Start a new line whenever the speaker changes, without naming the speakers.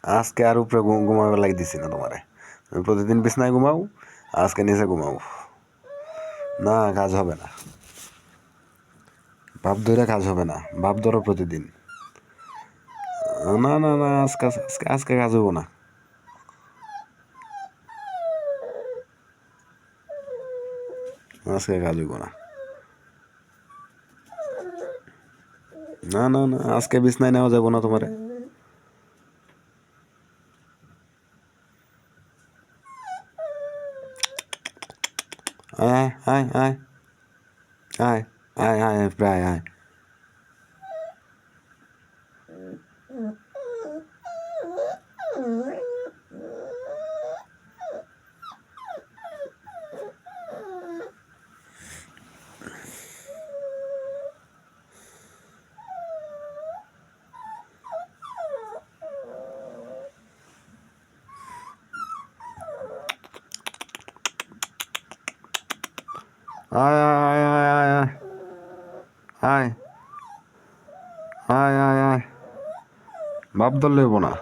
আজকে আর উপরে ঘুমাবার লাগি দিছি না তোমারে। তুমি প্রতিদিন বিছনায় ঘুমাও, আজকে নিচে ঘুমাও। না, কাজ হবে না। বাপ ধরে কাজ হবে না, বাপ ধরো প্রতিদিন। না না না, আজকে আজকে আজকে কাজ হবো না। আজকে কাজ হইব না। না না না, আজকে বিছনায় নেওয়া যাবো না তোমারে। আয় আয় আয় আয় আয় আয় আয় প্রায় আয়। আয় আয় আয় আয় আয় আয় আয় আয় আয়, বাপ ধরলে হইব না।